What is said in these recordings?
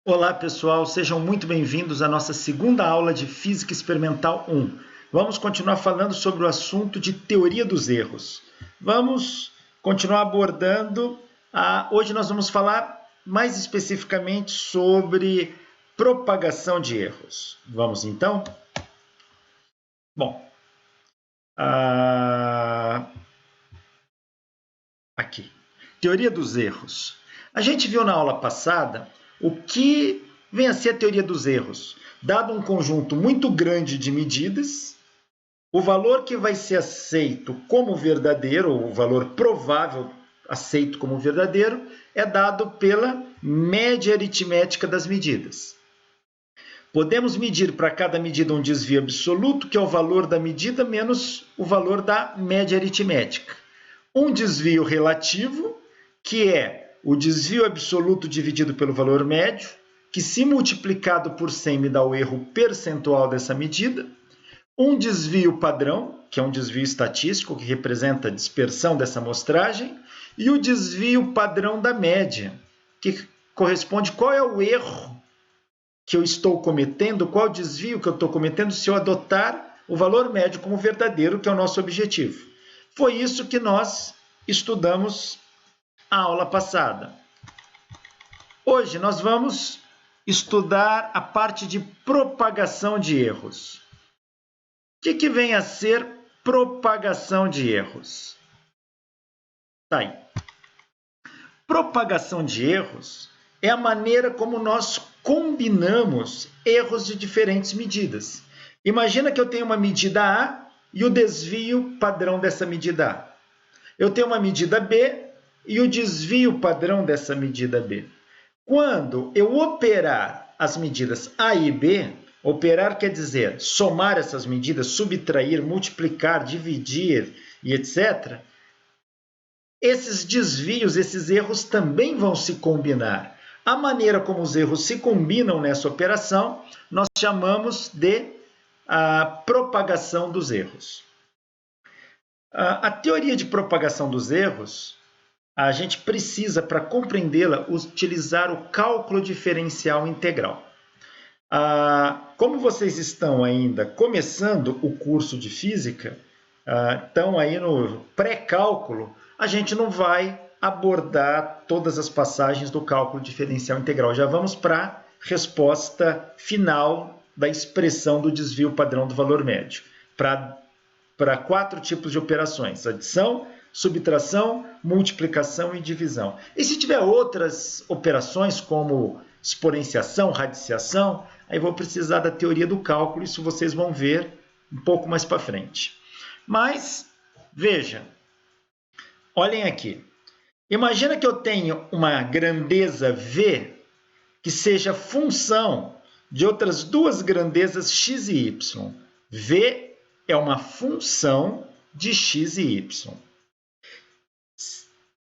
Olá pessoal, sejam muito bem-vindos à nossa segunda aula de Física Experimental 1. Vamos continuar falando sobre o assunto de teoria dos erros. Vamos continuar abordando, hoje nós vamos falar mais especificamente sobre propagação de erros. Vamos então? Bom, aqui, teoria dos erros. A gente viu na aula passada o que vem a ser a teoria dos erros. Dado um conjunto muito grande de medidas, o valor que vai ser aceito como verdadeiro, ou o valor provável aceito como verdadeiro, é dado pela média aritmética das medidas. Podemos medir para cada medida um desvio absoluto, que é o valor da medida menos o valor da média aritmética. Um desvio relativo, que é o desvio absoluto dividido pelo valor médio, que se multiplicado por 100 me dá o erro percentual dessa medida. Um desvio padrão, que é um desvio estatístico, que representa a dispersão dessa amostragem. E o desvio padrão da média, que corresponde qual é o erro que eu estou cometendo, qual o desvio que eu estou cometendo se eu adotar o valor médio como verdadeiro, que é o nosso objetivo. Foi isso que nós estudamos a aula passada. Hoje nós vamos estudar a parte de propagação de erros. O que vem a ser propagação de erros? Tá aí. Propagação de erros é a maneira como nós combinamos erros de diferentes medidas. Imagina que eu tenho uma medida A e o desvio padrão dessa medida A. Eu tenho uma medida B e o desvio padrão dessa medida B. Quando eu operar as medidas A e B, operar quer dizer somar essas medidas, subtrair, multiplicar, dividir e etc., esses desvios, esses erros também vão se combinar. A maneira como os erros se combinam nessa operação, nós chamamos de propagação dos erros. A teoria de propagação dos erros, a gente precisa, para compreendê-la, utilizar o cálculo diferencial integral. Como vocês estão ainda começando o curso de física, estão aí no pré-cálculo, a gente não vai abordar todas as passagens do cálculo diferencial integral. Já vamos para a resposta final da expressão do desvio padrão do valor médio, para 4 tipos de operações: adição, subtração, multiplicação e divisão. E se tiver outras operações, como exponenciação, radiciação, aí vou precisar da teoria do cálculo, isso vocês vão ver um pouco mais para frente. Mas, veja, olhem aqui. Imagina que eu tenho uma grandeza V que seja função de outras duas grandezas x e y. V é uma função de x e y.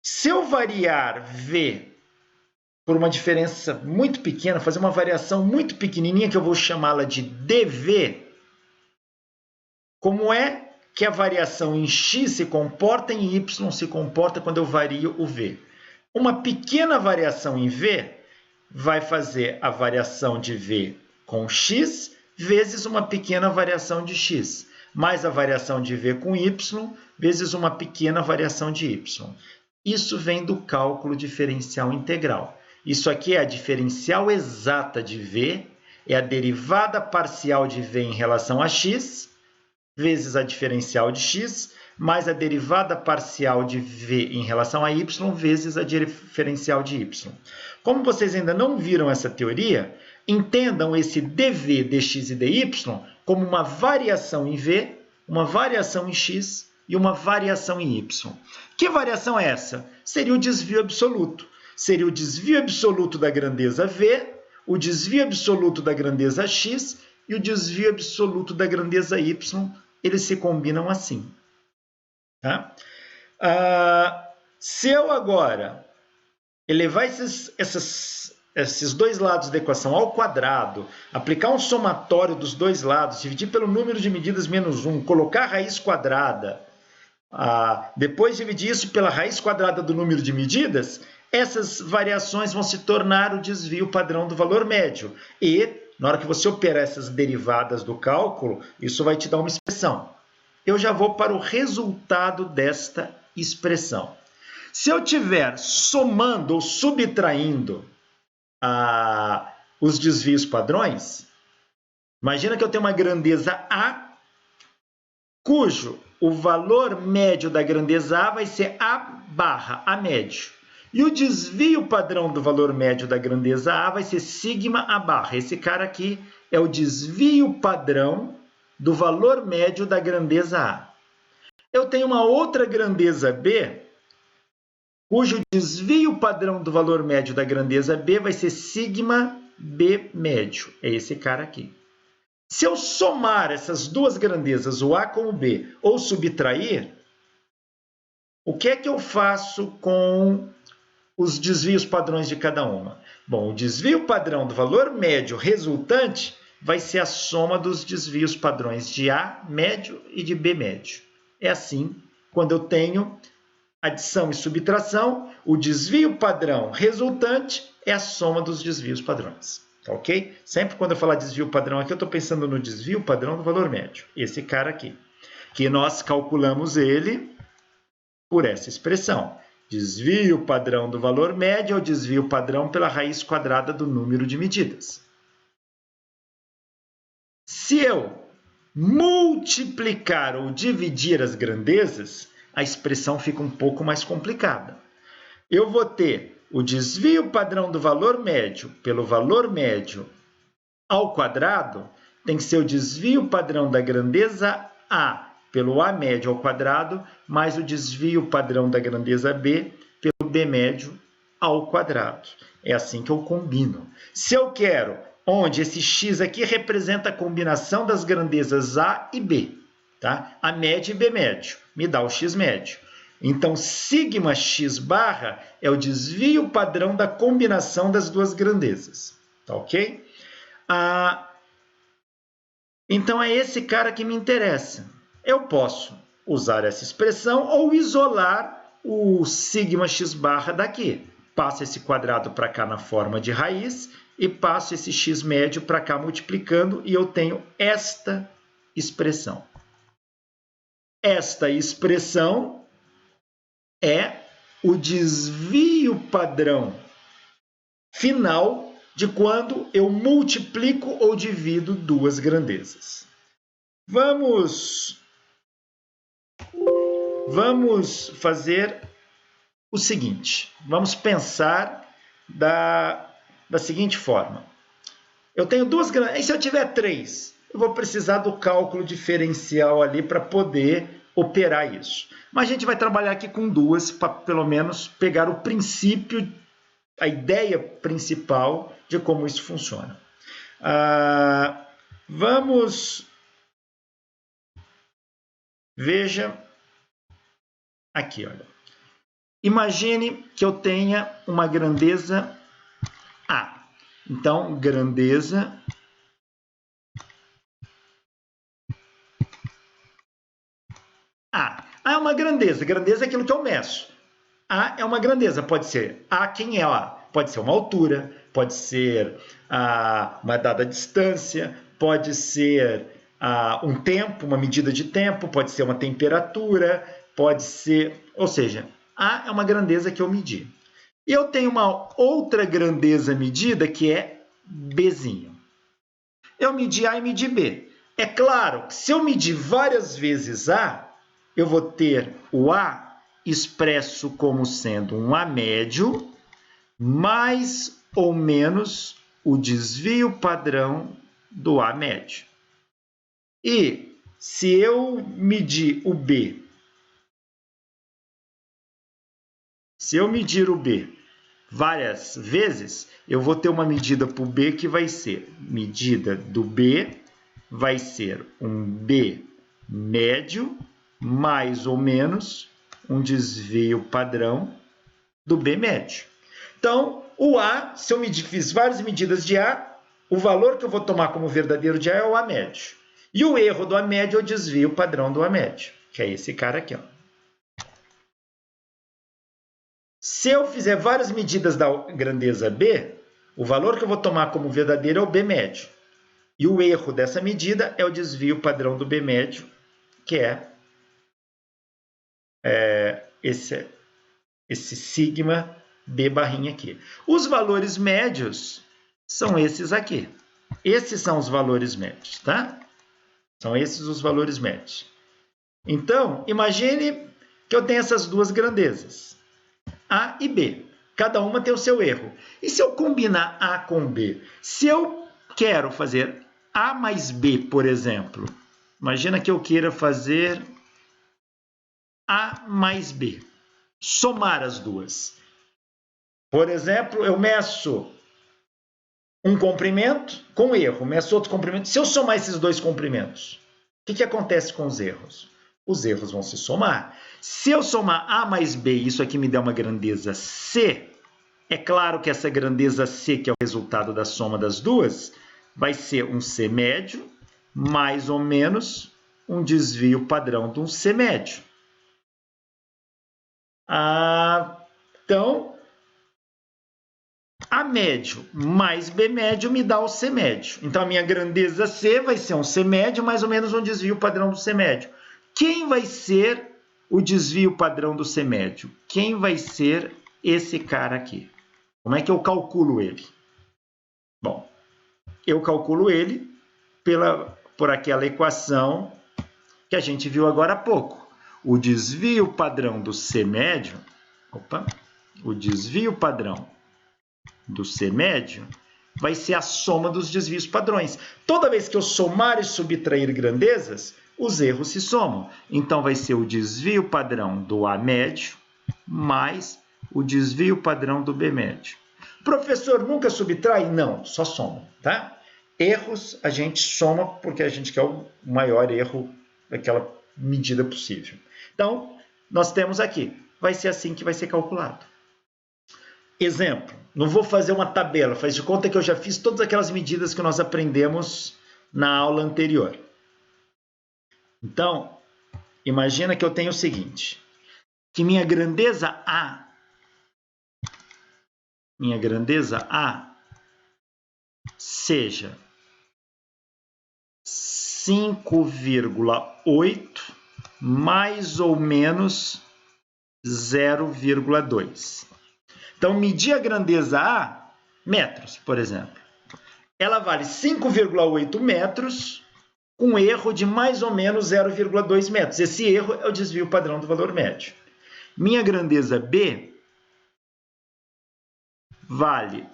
Se eu variar V por uma diferença muito pequena, fazer uma variação muito pequenininha, que eu vou chamá-la de dV, como é que a variação em x se comporta, em y se comporta quando eu vario o V? Uma pequena variação em V vai fazer a variação de V com x vezes uma pequena variação de x, mais a variação de V com y vezes uma pequena variação de y. Isso vem do cálculo diferencial integral. Isso aqui é a diferencial exata de V, é a derivada parcial de V em relação a x, vezes a diferencial de x, mais a derivada parcial de V em relação a y, vezes a diferencial de y. Como vocês ainda não viram essa teoria, entendam esse dV, dx e dy como uma variação em V, uma variação em x e uma variação em y. Que variação é essa? Seria o desvio absoluto. Seria o desvio absoluto da grandeza V, o desvio absoluto da grandeza x e o desvio absoluto da grandeza y. Eles se combinam assim. Tá? Se eu agora elevar esses dois lados da equação ao quadrado, aplicar um somatório dos dois lados, dividir pelo número de medidas menos 1, colocar a raiz quadrada, depois dividir isso pela raiz quadrada do número de medidas, essas variações vão se tornar o desvio padrão do valor médio. E, na hora que você operar essas derivadas do cálculo, isso vai te dar uma expressão. Eu já vou para o resultado desta expressão. Se eu estiver somando ou subtraindo os desvios padrões, imagina que eu tenho uma grandeza A, cujo o valor médio da grandeza A vai ser A barra, A médio. E o desvio padrão do valor médio da grandeza A vai ser sigma A barra. Esse cara aqui é o desvio padrão do valor médio da grandeza A. Eu tenho uma outra grandeza B, cujo desvio padrão do valor médio da grandeza B vai ser sigma B médio. É esse cara aqui. Se eu somar essas duas grandezas, o A com o B, ou subtrair, o que é que eu faço com os desvios padrões de cada uma? Bom, o desvio padrão do valor médio resultante vai ser a soma dos desvios padrões de A médio e de B médio. É assim, quando eu tenho adição e subtração, o desvio padrão resultante é a soma dos desvios padrões. Ok? Sempre quando eu falar desvio padrão aqui, eu estou pensando no desvio padrão do valor médio. Esse cara aqui. Que nós calculamos ele por essa expressão. Desvio padrão do valor médio é o desvio padrão pela raiz quadrada do número de medidas. Se eu multiplicar ou dividir as grandezas, a expressão fica um pouco mais complicada. Eu vou ter o desvio padrão do valor médio pelo valor médio ao quadrado, tem que ser o desvio padrão da grandeza A pelo A médio ao quadrado, mais o desvio padrão da grandeza B pelo B médio ao quadrado. É assim que eu combino. Se eu quero, onde esse x aqui representa a combinação das grandezas A e B, tá? A média e B médio, me dá o x médio. Então, sigma x barra é o desvio padrão da combinação das duas grandezas. Tá ok? Então, é esse cara que me interessa. Eu posso usar essa expressão ou isolar o sigma x barra daqui. Passo esse quadrado para cá na forma de raiz e passo esse x médio para cá multiplicando e eu tenho esta expressão. Esta expressão é o desvio padrão final de quando eu multiplico ou divido duas grandezas. Vamos fazer o seguinte. Vamos pensar da seguinte forma. Eu tenho duas grandezas. E se eu tiver três? Eu vou precisar do cálculo diferencial ali para poder operar isso. Mas a gente vai trabalhar aqui com duas para pelo menos pegar o princípio, a ideia principal de como isso funciona. Veja aqui, olha. Imagine que eu tenha uma grandeza A. Então, grandeza A. A é uma grandeza. Grandeza é aquilo que eu meço. A é uma grandeza. Pode ser A, quem é A? Pode ser uma altura, pode ser uma dada distância, pode ser um tempo, uma medida de tempo, pode ser uma temperatura, pode ser... Ou seja, A é uma grandeza que eu medi. E eu tenho uma outra grandeza medida que é Bzinho. Eu medi A e medi B. É claro que se eu medir várias vezes A, eu vou ter o A expresso como sendo um A médio, mais ou menos o desvio padrão do A médio. E se eu medir o B, várias vezes, eu vou ter uma medida para o B que vai ser, medida do B vai ser um B médio, mais ou menos um desvio padrão do B médio. Então, o A, se eu fiz várias medidas de A, o valor que eu vou tomar como verdadeiro de A é o A médio. E o erro do A médio é o desvio padrão do A médio, que é esse cara aqui, ó. Se eu fizer várias medidas da grandeza B, o valor que eu vou tomar como verdadeiro é o B médio. E o erro dessa medida é o desvio padrão do B médio, que é esse sigma B barrinha aqui. Os valores médios são esses aqui. Esses são os valores médios, tá? São esses os valores médios. Então, imagine que eu tenho essas duas grandezas, A e B. Cada uma tem o seu erro. E se eu combinar A com B? Se eu quero fazer A mais B, por exemplo, imagina que eu queira fazer A mais B, somar as duas. Por exemplo, eu meço um comprimento com erro, meço outro comprimento. Se eu somar esses dois comprimentos, o que acontece com os erros? Os erros vão se somar. Se eu somar A mais B e isso aqui me der uma grandeza C, é claro que essa grandeza C, que é o resultado da soma das duas, vai ser um C médio mais ou menos um desvio padrão de um C médio. Então, A médio mais B médio me dá o C médio. Então, a minha grandeza C vai ser um C médio mais ou menos um desvio padrão do C médio. Quem vai ser o desvio padrão do C médio? Quem vai ser esse cara aqui? Como é que eu calculo ele? Bom, eu calculo ele por aquela equação que a gente viu agora há pouco. O desvio padrão do C médio, o desvio padrão do C médio vai ser a soma dos desvios padrões. Toda vez que eu somar e subtrair grandezas, os erros se somam. Então, vai ser o desvio padrão do A médio mais o desvio padrão do B médio. Professor, nunca subtrai? Não, só soma, tá? Erros a gente soma porque a gente quer o maior erro daquela medida possível. Então, nós temos aqui, vai ser assim que vai ser calculado. Exemplo, não vou fazer uma tabela, faz de conta que eu já fiz todas aquelas medidas que nós aprendemos na aula anterior. Então, imagina que eu tenho o seguinte, que minha grandeza A seja 5,8 mais ou menos 0,2. Então, medir a grandeza A, metros, por exemplo. Ela vale 5,8 metros com erro de mais ou menos 0,2 metros. Esse erro é o desvio padrão do valor médio. Minha grandeza B vale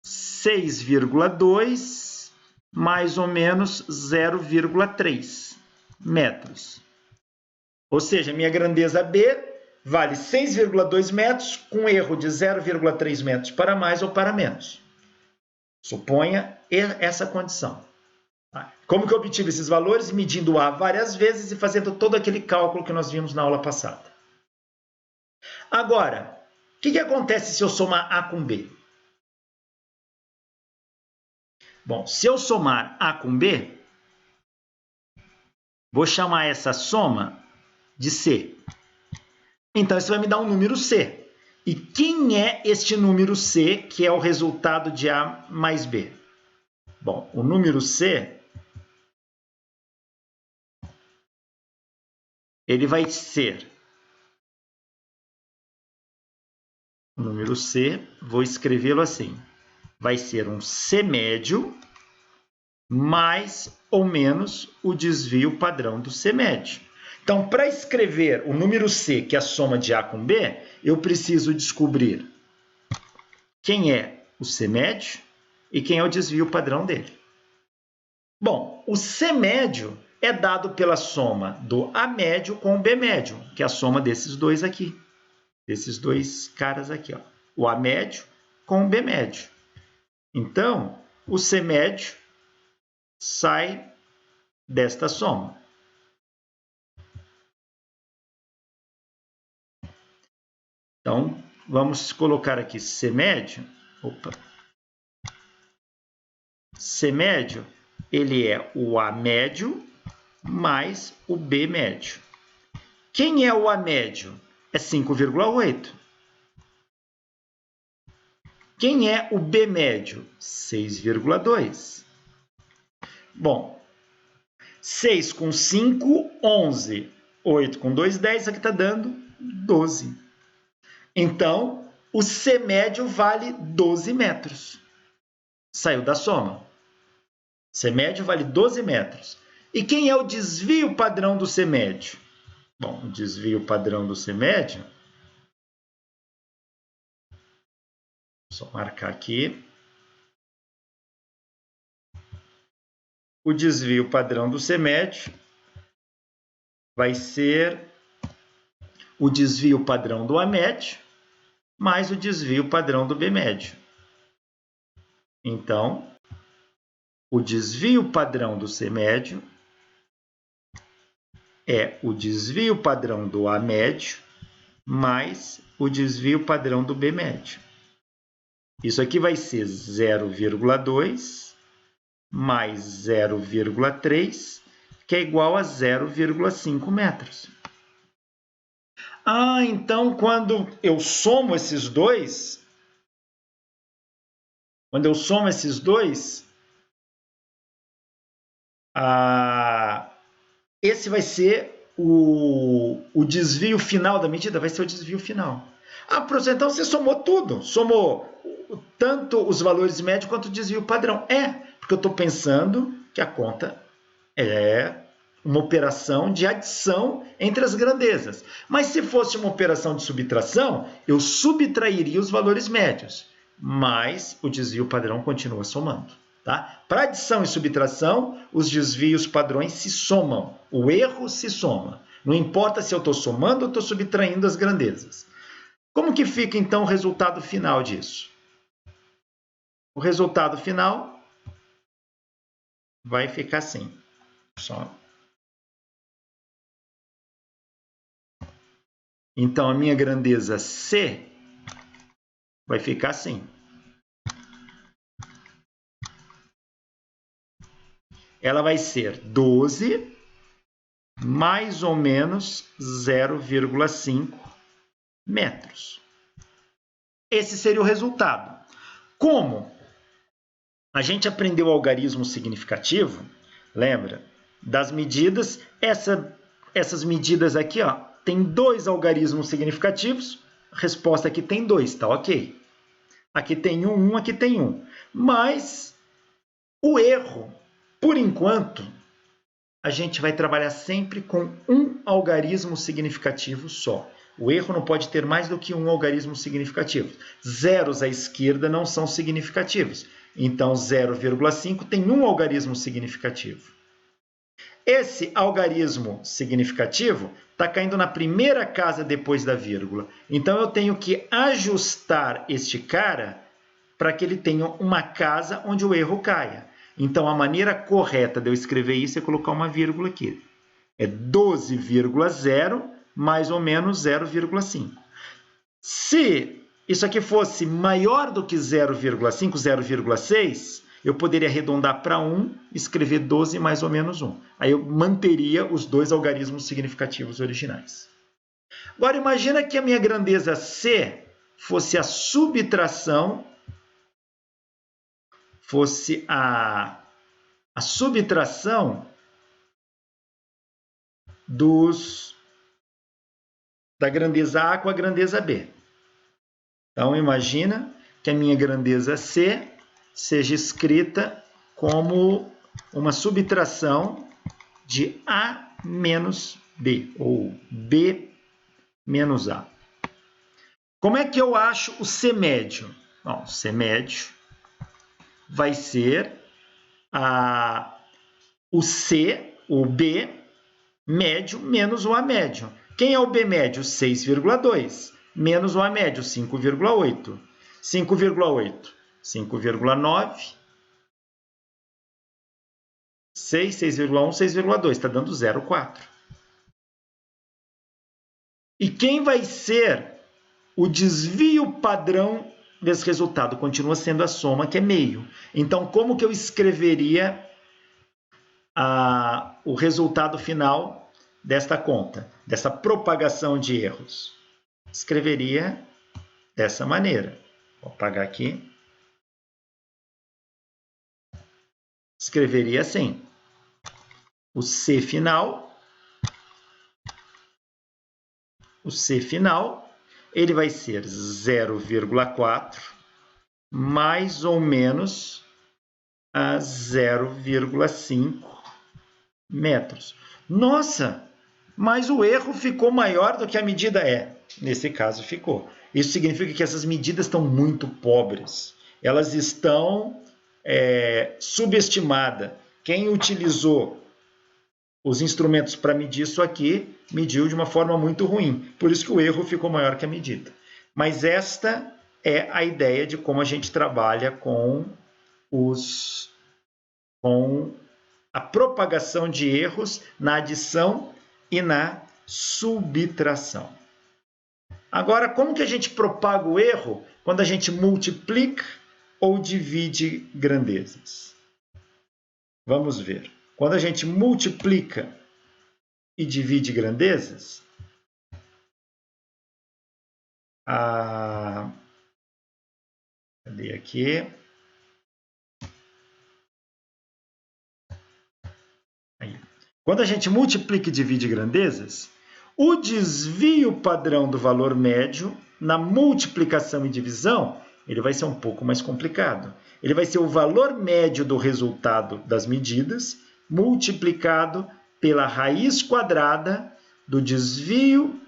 6,2 mais ou menos 0,3 metros. Ou seja, minha grandeza B vale 6,2 metros com erro de 0,3 metros para mais ou para menos. Suponha essa condição. Como que eu obtive esses valores? Medindo A várias vezes e fazendo todo aquele cálculo que nós vimos na aula passada. Agora, o que acontece se eu somar A com B? Bom, se eu somar A com B, vou chamar essa soma de C. Então, isso vai me dar um número C. E quem é este número C, que é o resultado de A mais B? Bom, o número C, ele vai ser... O número C, vou escrevê-lo assim. Vai ser um C médio mais ou menos o desvio padrão do C médio. Então, para escrever o número C, que é a soma de A com B, eu preciso descobrir quem é o C médio e quem é o desvio padrão dele. Bom, o C médio é dado pela soma do A médio com o B médio, que é a soma desses dois aqui. Desses dois caras aqui, ó. O A médio com o B médio. Então, o C médio sai desta soma. Então, vamos colocar aqui C médio. C médio, ele é o A médio mais o B médio. Quem é o A médio? É 5,8. Quem é o B médio? 6,2. Bom, 6 com 5, 11. 8 com 2, 10. Aqui está dando 12. Então, o C médio vale 12 metros. Saiu da soma. C médio vale 12 metros. E quem é o desvio padrão do C médio? Bom, o desvio padrão do C médio... Só marcar aqui. O desvio padrão do C médio vai ser o desvio padrão do A médio mais o desvio padrão do B médio. Então, o desvio padrão do C médio é o desvio padrão do A médio mais o desvio padrão do B médio. Isso aqui vai ser 0,2 mais 0,3, que é igual a 0,5 metros. Ah, então quando eu somo esses dois, esse vai ser o desvio final da medida, vai ser o desvio final. Ah, professor, então você somou tudo, somou tanto os valores médios quanto o desvio padrão. Porque eu estou pensando que a conta é uma operação de adição entre as grandezas. Mas se fosse uma operação de subtração, eu subtrairia os valores médios, mas o desvio padrão continua somando. Tá? Para adição e subtração, os desvios padrões se somam, o erro se soma. Não importa se eu estou somando ou estou subtraindo as grandezas. Como que fica, então, o resultado final disso? O resultado final vai ficar assim. Então, a minha grandeza C vai ficar assim. Ela vai ser 12 mais ou menos 0,5 metros. Esse seria o resultado. Como a gente aprendeu o algarismo significativo, lembra? Das medidas, essas medidas aqui, ó, tem 2 algarismos significativos, a resposta aqui tem 2, tá ok? Aqui tem 1, aqui tem 1. Mas o erro, por enquanto, a gente vai trabalhar sempre com um algarismo significativo só. O erro não pode ter mais do que um algarismo significativo. Zeros à esquerda não são significativos. Então, 0,5 tem um algarismo significativo. Esse algarismo significativo está caindo na primeira casa depois da vírgula. Então, eu tenho que ajustar este cara para que ele tenha uma casa onde o erro caia. Então, a maneira correta de eu escrever isso é colocar uma vírgula aqui. É 12,0 mais ou menos 0,5. Se isso aqui fosse maior do que 0,5, 0,6, eu poderia arredondar para 1 e escrever 12 mais ou menos 1. Aí eu manteria os 2 algarismos significativos originais. Agora, imagina que a minha grandeza C fosse a subtração, da grandeza A com a grandeza B. Então, imagina que a minha grandeza C seja escrita como uma subtração de A menos B, ou B menos A. Como é que eu acho o C médio? Bom, o C médio vai ser o C, o B médio menos o A médio. Quem é o B médio? 6,2. Menos o A médio, 5,8. 5,8. 5,9. 6, 6,1, 6,2. Está dando 0,4. E quem vai ser o desvio padrão desse resultado? Continua sendo a soma, que é meio. Então, como que eu escreveria o resultado final desta conta, dessa propagação de erros? Escreveria dessa maneira. Vou apagar aqui. Escreveria assim. O C final, ele vai ser 0,4 mais ou menos a 0,5 metros. Nossa, mas o erro ficou maior do que a medida é. Nesse caso ficou. Isso significa que essas medidas estão muito pobres. Elas estão subestimadas. Quem utilizou os instrumentos para medir isso aqui, mediu de uma forma muito ruim. Por isso que o erro ficou maior que a medida. Mas esta é a ideia de como a gente trabalha com a propagação de erros na adição e na subtração. Agora, como que a gente propaga o erro quando a gente multiplica ou divide grandezas? Vamos ver. Quando a gente multiplica e divide grandezas, cadê aqui? Aí. Quando a gente multiplica e divide grandezas, o desvio padrão do valor médio na multiplicação e divisão, ele vai ser um pouco mais complicado. Ele vai ser o valor médio do resultado das medidas multiplicado pela raiz quadrada do desvio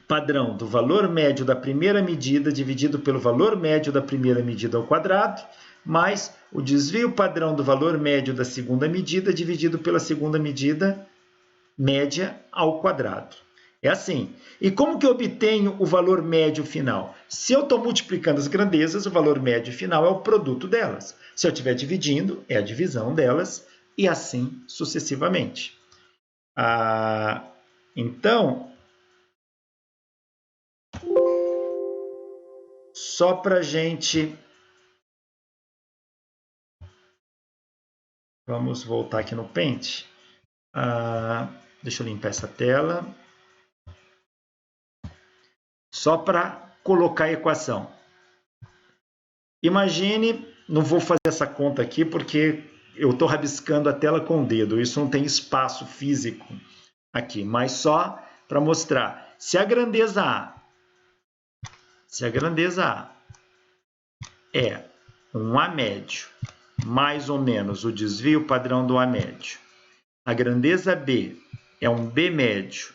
padrão do valor médio da primeira medida dividido pelo valor médio da primeira medida ao quadrado, mais o desvio padrão do valor médio da segunda medida dividido pela segunda medida média ao quadrado. É assim. E como que eu obtenho o valor médio final? Se eu estou multiplicando as grandezas, o valor médio final é o produto delas. Se eu estiver dividindo, é a divisão delas, e assim sucessivamente. Então, só para a gente... Vamos voltar aqui no Paint. Deixa eu limpar essa tela. Só para colocar a equação. Imagine, não vou fazer essa conta aqui porque eu estou rabiscando a tela com o dedo. Isso não tem espaço físico aqui, mas só para mostrar. Se a grandeza A é um A médio, mais ou menos o desvio padrão do A médio. A grandeza B é um B médio,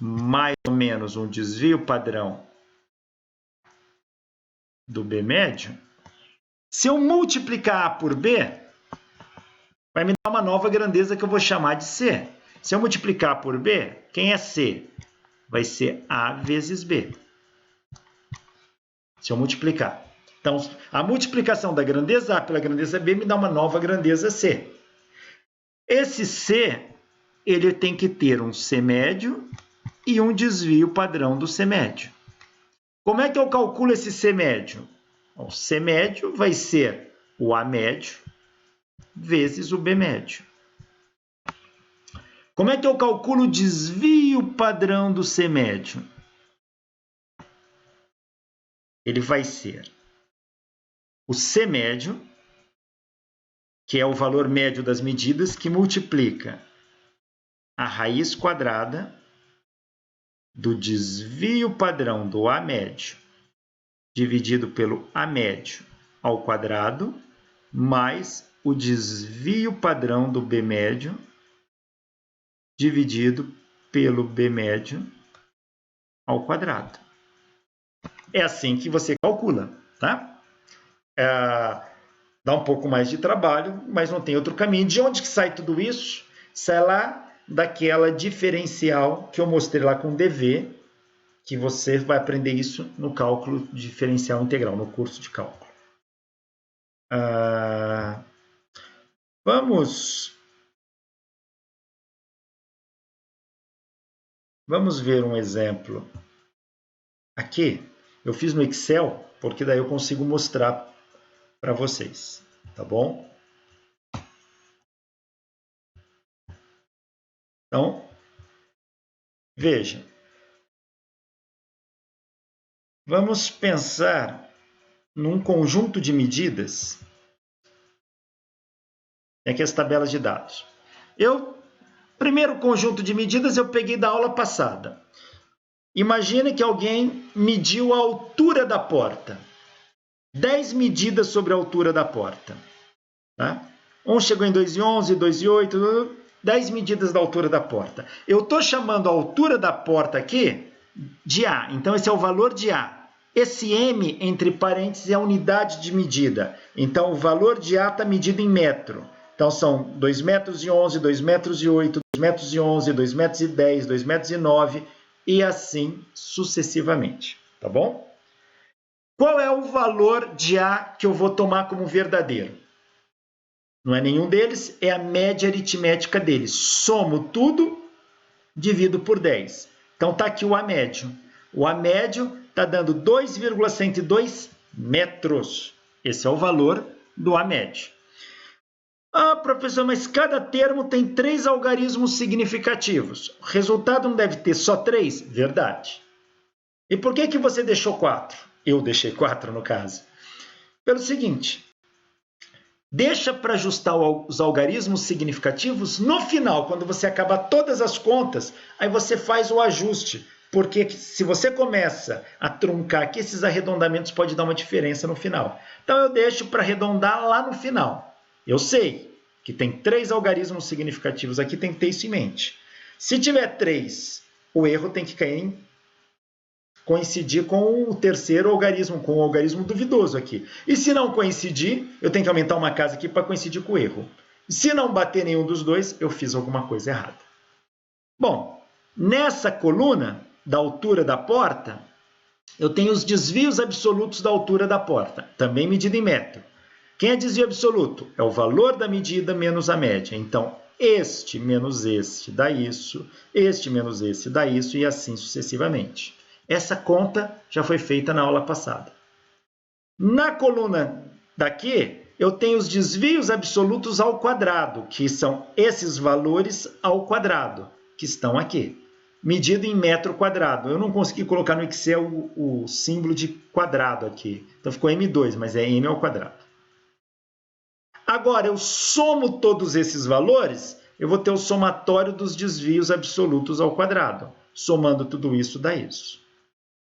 mais ou menos um desvio padrão do B médio. Se eu multiplicar A por B, vai me dar uma nova grandeza que eu vou chamar de C. Se eu multiplicar A por B, quem é C? Vai ser A vezes B. Se eu multiplicar. Então, a multiplicação da grandeza A pela grandeza B me dá uma nova grandeza C. Esse C, ele tem que ter um C médio e um desvio padrão do C médio. Como é que eu calculo esse C médio? O C médio vai ser o A médio vezes o B médio. Como é que eu calculo o desvio padrão do C médio? Ele vai ser o C médio, que é o valor médio das medidas, que multiplica a raiz quadrada do desvio padrão do A médio dividido pelo A médio ao quadrado, mais o desvio padrão do B médio dividido pelo B médio ao quadrado. É assim que você calcula, tá? Dá um pouco mais de trabalho, mas não tem outro caminho. De onde que sai tudo isso? Sai lá daquela diferencial que eu mostrei lá com DV, que você vai aprender isso no cálculo diferencial integral, no curso de cálculo. Vamos ver um exemplo. Aqui, eu fiz no Excel, porque daí eu consigo mostrar para vocês, tá bom? Então, Veja, vamos pensar num conjunto de medidas. Aqui as tabelas de dados. Primeiro conjunto de medidas eu peguei da aula passada. Imagine que alguém mediu a altura da porta. 10 medidas sobre a altura da porta. Tá? Um chegou em 2,11, 2,8, 10 medidas da altura da porta. Eu estou chamando a altura da porta aqui de A. Então, esse é o valor de A. Esse M, entre parênteses, é a unidade de medida. Então, o valor de A está medido em metro. Então, são 2,11 metros, 2,08 metros, 2,11 metros, 2,10 metros, 2,09 metros e assim sucessivamente. Tá bom? Qual é o valor de A que eu vou tomar como verdadeiro? Não é nenhum deles, é a média aritmética deles. Somo tudo, divido por 10. Então, está aqui o A médio. O A médio está dando 2,102 metros. Esse é o valor do A médio. Ah, professor, mas cada termo tem 3 algarismos significativos. O resultado não deve ter só 3? Verdade. E por que você deixou 4? Eu deixei 4 no caso. Pelo seguinte, deixa para ajustar os algarismos significativos no final, quando você acabar todas as contas, aí você faz o ajuste. Porque se você começa a truncar aqui, esses arredondamentos podem dar uma diferença no final. Então eu deixo para arredondar lá no final. Eu sei que tem 3 algarismos significativos aqui, tem que ter isso em mente. Se tiver 3, o erro tem que coincidir com o terceiro algarismo, com o algarismo duvidoso aqui. E se não coincidir, eu tenho que aumentar uma casa aqui para coincidir com o erro. Se não bater nenhum dos dois, eu fiz alguma coisa errada. Bom, nessa coluna da altura da porta, eu tenho os desvios absolutos da altura da porta, também medida em metro. Quem é desvio absoluto? É o valor da medida menos a média. Então, este menos este dá isso, este menos este dá isso, e assim sucessivamente. Essa conta já foi feita na aula passada. Na coluna daqui, eu tenho os desvios absolutos ao quadrado, que são esses valores ao quadrado, que estão aqui. Medido em metro quadrado. Eu não consegui colocar no Excel o símbolo de quadrado aqui. Então ficou M2, mas é M ao quadrado. Agora, eu somo todos esses valores, eu vou ter o somatório dos desvios absolutos ao quadrado. Somando tudo isso, dá isso.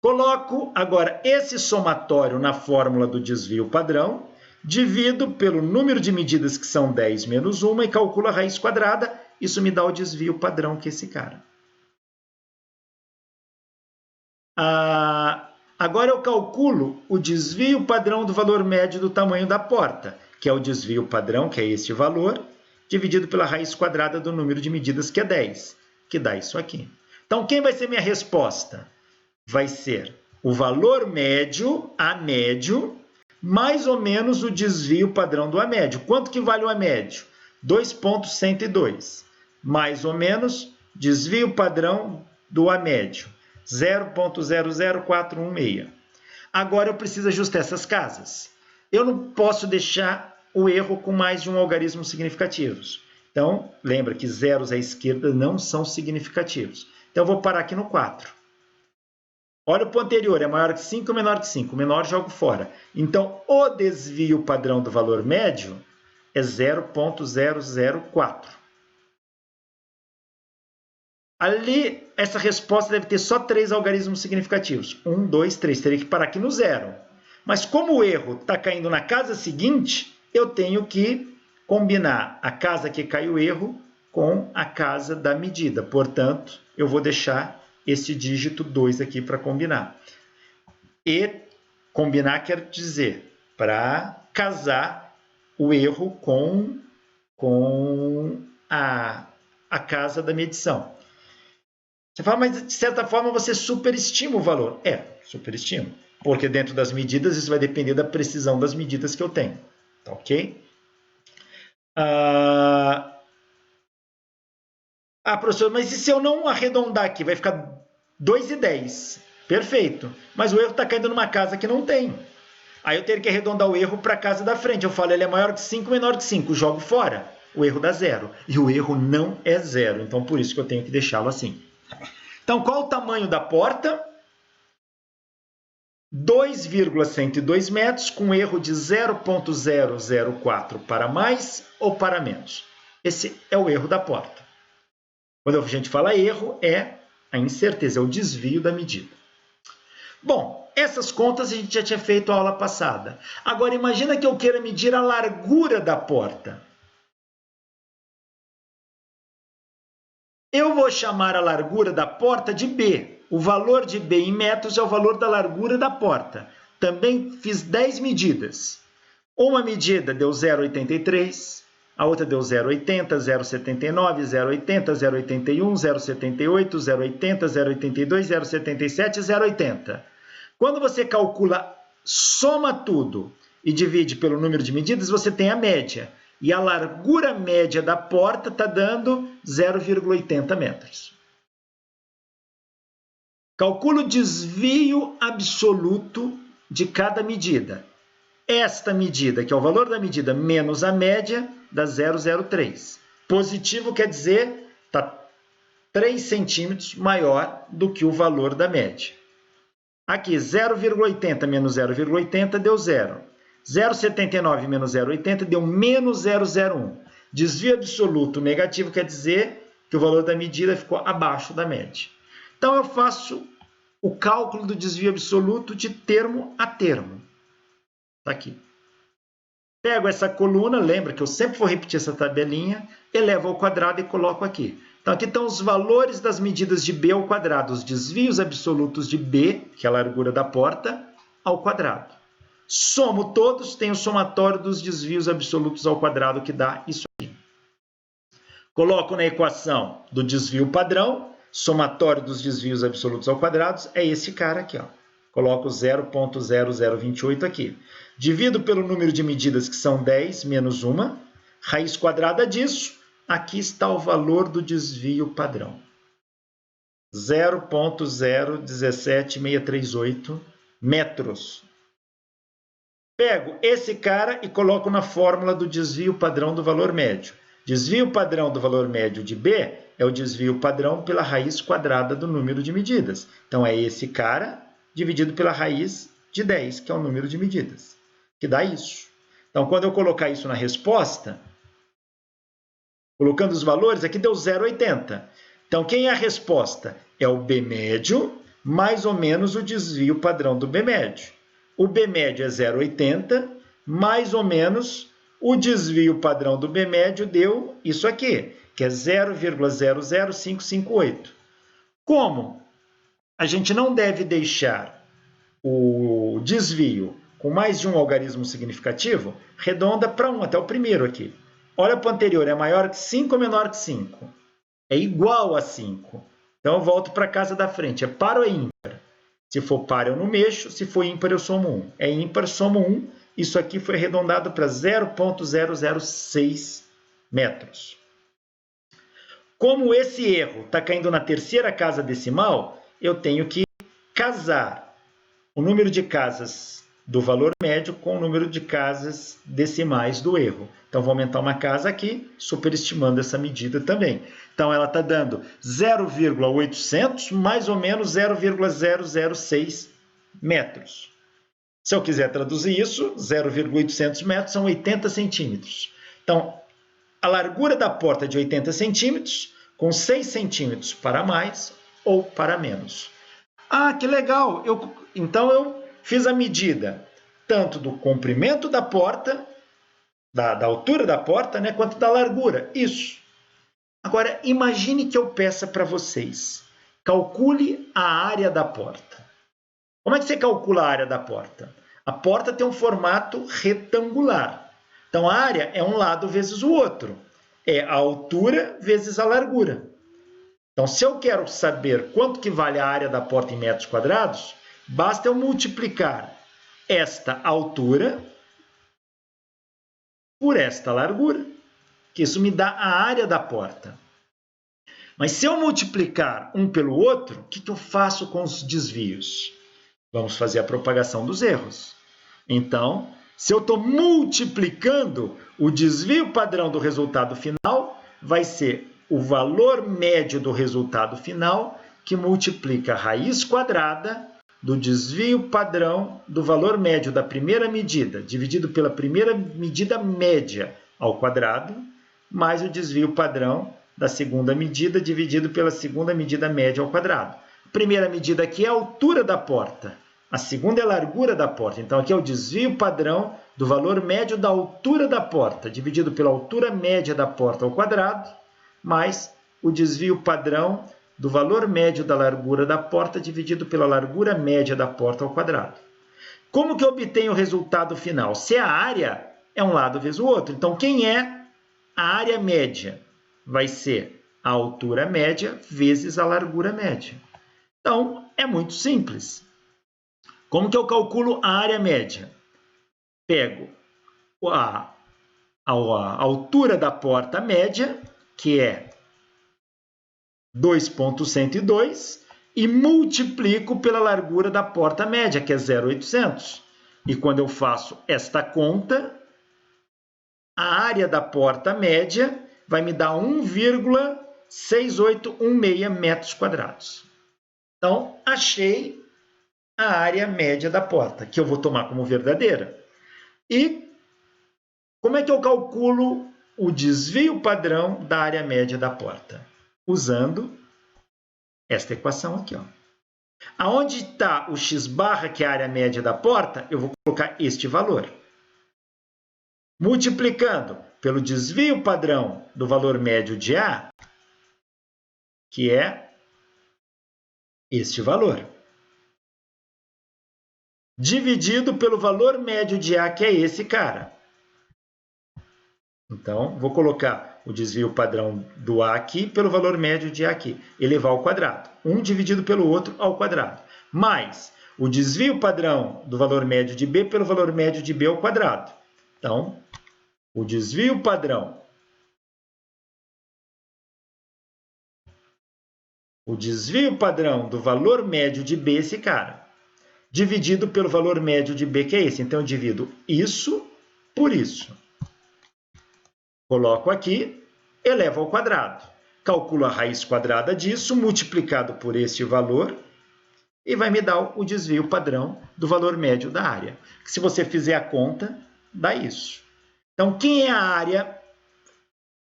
Coloco agora esse somatório na fórmula do desvio padrão, divido pelo número de medidas, que são 10 menos 1, e calculo a raiz quadrada. Isso me dá o desvio padrão, que é esse cara. Agora eu calculo o desvio padrão do valor médio do tamanho da porta, que é o desvio padrão, que é este valor, dividido pela raiz quadrada do número de medidas, que é 10, que dá isso aqui. Então, quem vai ser minha resposta? Vai ser o valor médio, A médio, mais ou menos o desvio padrão do A médio. Quanto que vale o A médio? 2,102. Mais ou menos desvio padrão do A médio, 0,00416. Agora eu preciso ajustar essas casas. Eu não posso deixar o erro com mais de um algarismo significativos. Então, lembra que zeros à esquerda não são significativos. Então, eu vou parar aqui no 4. Olha o ponto anterior, é maior que 5 ou menor que 5? Menor, jogo fora. Então, o desvio padrão do valor médio é 0,004. Ali, essa resposta deve ter só 3 algarismos significativos. 1, 2, 3. Teria que parar aqui no 0. Mas como o erro está caindo na casa seguinte, eu tenho que combinar a casa que caiu o erro com a casa da medida. Portanto, eu vou deixar esse dígito 2 aqui para combinar. E combinar quer dizer para casar o erro com a casa da medição. Você fala, mas de certa forma você superestima o valor. Superestimo. Porque dentro das medidas isso vai depender da precisão das medidas que eu tenho. Tá ok? Professor, mas e se eu não arredondar aqui? Vai ficar 2,10. Perfeito. Mas o erro está caindo numa casa que não tem. Aí eu teria que arredondar o erro para a casa da frente. Eu falo, ele é maior que 5, menor que 5. Jogo fora. O erro dá 0. E o erro não é 0. Então, por isso que eu tenho que deixá-lo assim. Então, qual o tamanho da porta? 2,102 metros, com erro de 0,004 para mais ou para menos. Esse é o erro da porta. Quando a gente fala erro, é a incerteza, é o desvio da medida. Bom, essas contas a gente já tinha feito a aula passada. Agora, imagina que eu queira medir a largura da porta. Eu vou chamar a largura da porta de B. O valor de B em metros é o valor da largura da porta. Também fiz 10 medidas. Uma medida deu 0,83, a outra deu 0,80, 0,79, 0,80, 0,81, 0,78, 0,80, 0,82, 0,77 e 0,80. Quando você calcula, soma tudo e divide pelo número de medidas, você tem a média. E a largura média da porta está dando 0,80 metros. Calcula o desvio absoluto de cada medida. Esta medida, que é o valor da medida menos a média, dá 0,03. Positivo quer dizer está 3 centímetros maior do que o valor da média. Aqui, 0,80 menos 0,80 deu 0. 0,79 menos 0,80 deu menos 0,01. Desvio absoluto negativo quer dizer que o valor da medida ficou abaixo da média. Então, eu faço o cálculo do desvio absoluto de termo a termo. Está aqui. Pego essa coluna, lembra que eu sempre vou repetir essa tabelinha, elevo ao quadrado e coloco aqui. Então, aqui estão os valores das medidas de B ao quadrado, os desvios absolutos de B, que é a largura da porta, ao quadrado. Somo todos, tenho o somatório dos desvios absolutos ao quadrado, que dá isso aqui. Coloco na equação do desvio padrão, somatório dos desvios absolutos ao quadrado, é esse cara aqui, ó. Coloco 0,0028 aqui. Divido pelo número de medidas, que são 10 menos 1. Raiz quadrada disso, aqui está o valor do desvio padrão. 0,017638 metros. Pego esse cara e coloco na fórmula do desvio padrão do valor médio. Desvio padrão do valor médio de B é o desvio padrão pela raiz quadrada do número de medidas. Então, é esse cara dividido pela raiz de 10, que é o número de medidas, que dá isso. Então, quando eu colocar isso na resposta, colocando os valores, aqui deu 0,80. Então, quem é a resposta? É o B médio, mais ou menos o desvio padrão do B médio. O B médio é 0,80, mais ou menos o desvio padrão do B médio deu isso aqui, que é 0,00558. Como a gente não deve deixar o desvio com mais de um algarismo significativo, redonda para 1, até o primeiro aqui. Olha para o anterior, é maior que 5 ou menor que 5? É igual a 5. Então, eu volto para a casa da frente. É par ou é ímpar? Se for par, eu não mexo. Se for ímpar, eu somo 1. É ímpar, somo 1. Isso aqui foi arredondado para 0,006 metros. Como esse erro está caindo na terceira casa decimal, eu tenho que casar o número de casas do valor médio com o número de casas decimais do erro. Então, vou aumentar uma casa aqui, superestimando essa medida também. Então, ela está dando 0,800, mais ou menos 0,006 metros. Se eu quiser traduzir isso, 0,800 metros são 80 centímetros. Então, a largura da porta é de 80 centímetros, com 6 centímetros para mais ou para menos. Ah, que legal! Então, eu fiz a medida tanto do comprimento da porta, da altura da porta, né, quanto da largura. Isso. Agora, imagine que eu peça para vocês, calcule a área da porta. Como é que você calcula a área da porta? A porta tem um formato retangular. Então, a área é um lado vezes o outro. É a altura vezes a largura. Então, se eu quero saber quanto que vale a área da porta em metros quadrados, basta eu multiplicar esta altura por esta largura, que isso me dá a área da porta. Mas se eu multiplicar um pelo outro, o que eu faço com os desvios? Vamos fazer a propagação dos erros. Então, se eu estou multiplicando, o desvio padrão do resultado final vai ser o valor médio do resultado final que multiplica a raiz quadrada do desvio padrão do valor médio da primeira medida, dividido pela primeira medida média ao quadrado, mais o desvio padrão da segunda medida, dividido pela segunda medida média ao quadrado. A primeira medida aqui é a altura da porta, a segunda é a largura da porta. Então, aqui é o desvio padrão do valor médio da altura da porta, dividido pela altura média da porta ao quadrado, mais o desvio padrão do valor médio da largura da porta, dividido pela largura média da porta ao quadrado. Como que eu obtenho o resultado final? Se a área é um lado vezes o outro. Então, quem é a área média? Vai ser a altura média vezes a largura média. Então, é muito simples. Como que eu calculo a área média? Pego a altura da porta média, que é 2,102, e multiplico pela largura da porta média, que é 0,800. E quando eu faço esta conta, a área da porta média vai me dar 1,6816 metros quadrados. Então, achei a área média da porta, que eu vou tomar como verdadeira. E como é que eu calculo o desvio padrão da área média da porta? Usando esta equação aqui. Aonde está o x barra, que é a área média da porta, eu vou colocar este valor. Multiplicando pelo desvio padrão do valor médio de A, que é este valor, dividido pelo valor médio de A, que é esse cara. Então, vou colocar o desvio padrão do A aqui pelo valor médio de A aqui, elevar ao quadrado. 1 dividido pelo outro ao quadrado. Mais o desvio padrão do valor médio de B pelo valor médio de B ao quadrado. Então, o desvio padrão do valor médio de B, esse cara, dividido pelo valor médio de B, que é esse. Então, eu divido isso por isso. Coloco aqui, elevo ao quadrado. Calculo a raiz quadrada disso, multiplicado por este valor, e vai me dar o desvio padrão do valor médio da área. Se você fizer a conta, dá isso. Então, quem é a área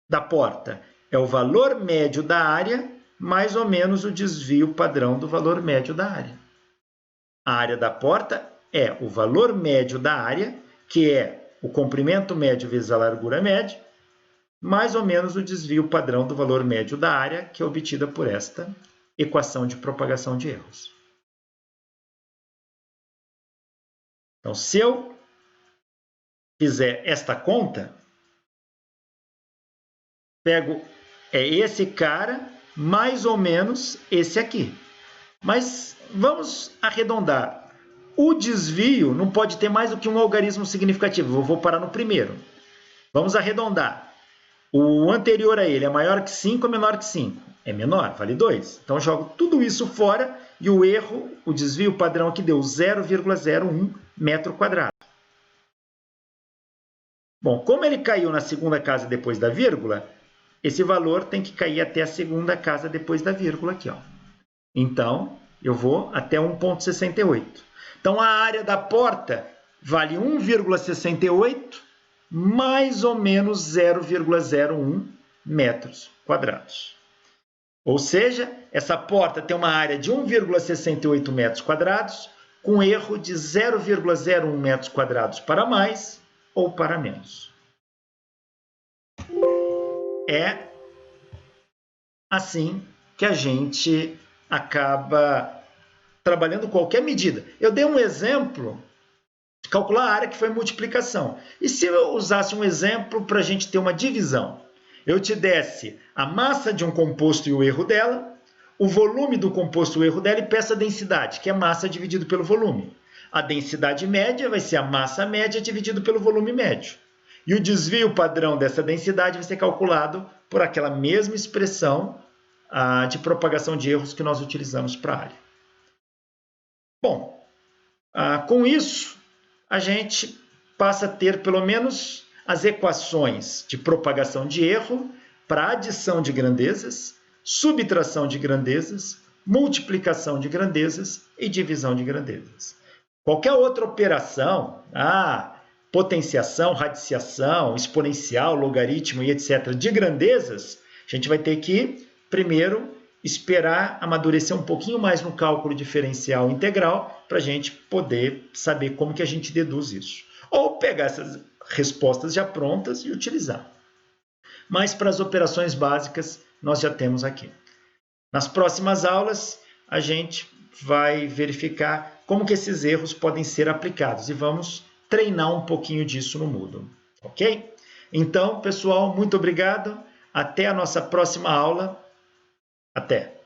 da porta? É o valor médio da área, mais ou menos o desvio padrão do valor médio da área. A área da porta é o valor médio da área, que é o comprimento médio vezes a largura média, mais ou menos o desvio padrão do valor médio da área, que é obtida por esta equação de propagação de erros. Então, se eu fizer esta conta, pego esse cara mais ou menos esse aqui. Mas vamos arredondar. O desvio não pode ter mais do que um algarismo significativo. Eu vou parar no primeiro. Vamos arredondar. O anterior a ele é maior que 5 ou menor que 5? É menor, vale 2. Então, eu jogo tudo isso fora e o erro, o desvio padrão aqui deu 0,01 metro quadrado. Bom, como ele caiu na segunda casa depois da vírgula, esse valor tem que cair até a segunda casa depois da vírgula aqui. Então, eu vou até 1,68. Então, a área da porta vale 1,68 mais ou menos 0,01 metros quadrados. Ou seja, essa porta tem uma área de 1,68 metros quadrados, com erro de 0,01 metros quadrados para mais ou para menos. É assim que a gente acaba trabalhando qualquer medida. Eu dei um exemplo de calcular a área que foi multiplicação. E se eu usasse um exemplo para a gente ter uma divisão? Eu te desse a massa de um composto e o erro dela, o volume do composto e o erro dela, e peço a densidade, que é massa dividido pelo volume. A densidade média vai ser a massa média dividido pelo volume médio. E o desvio padrão dessa densidade vai ser calculado por aquela mesma expressão de propagação de erros que nós utilizamos para a área. Bom, com isso, a gente passa a ter pelo menos as equações de propagação de erro para adição de grandezas, subtração de grandezas, multiplicação de grandezas e divisão de grandezas. Qualquer outra operação, potenciação, radiciação, exponencial, logaritmo e etc. de grandezas, a gente vai ter que, primeiro, esperar amadurecer um pouquinho mais no cálculo diferencial integral para a gente poder saber como que a gente deduz isso. Ou pegar essas respostas já prontas e utilizar. Mas para as operações básicas, nós já temos aqui. Nas próximas aulas, a gente vai verificar como que esses erros podem ser aplicados e vamos treinar um pouquinho disso no Moodle, ok? Então, pessoal, muito obrigado. Até a nossa próxima aula. Até!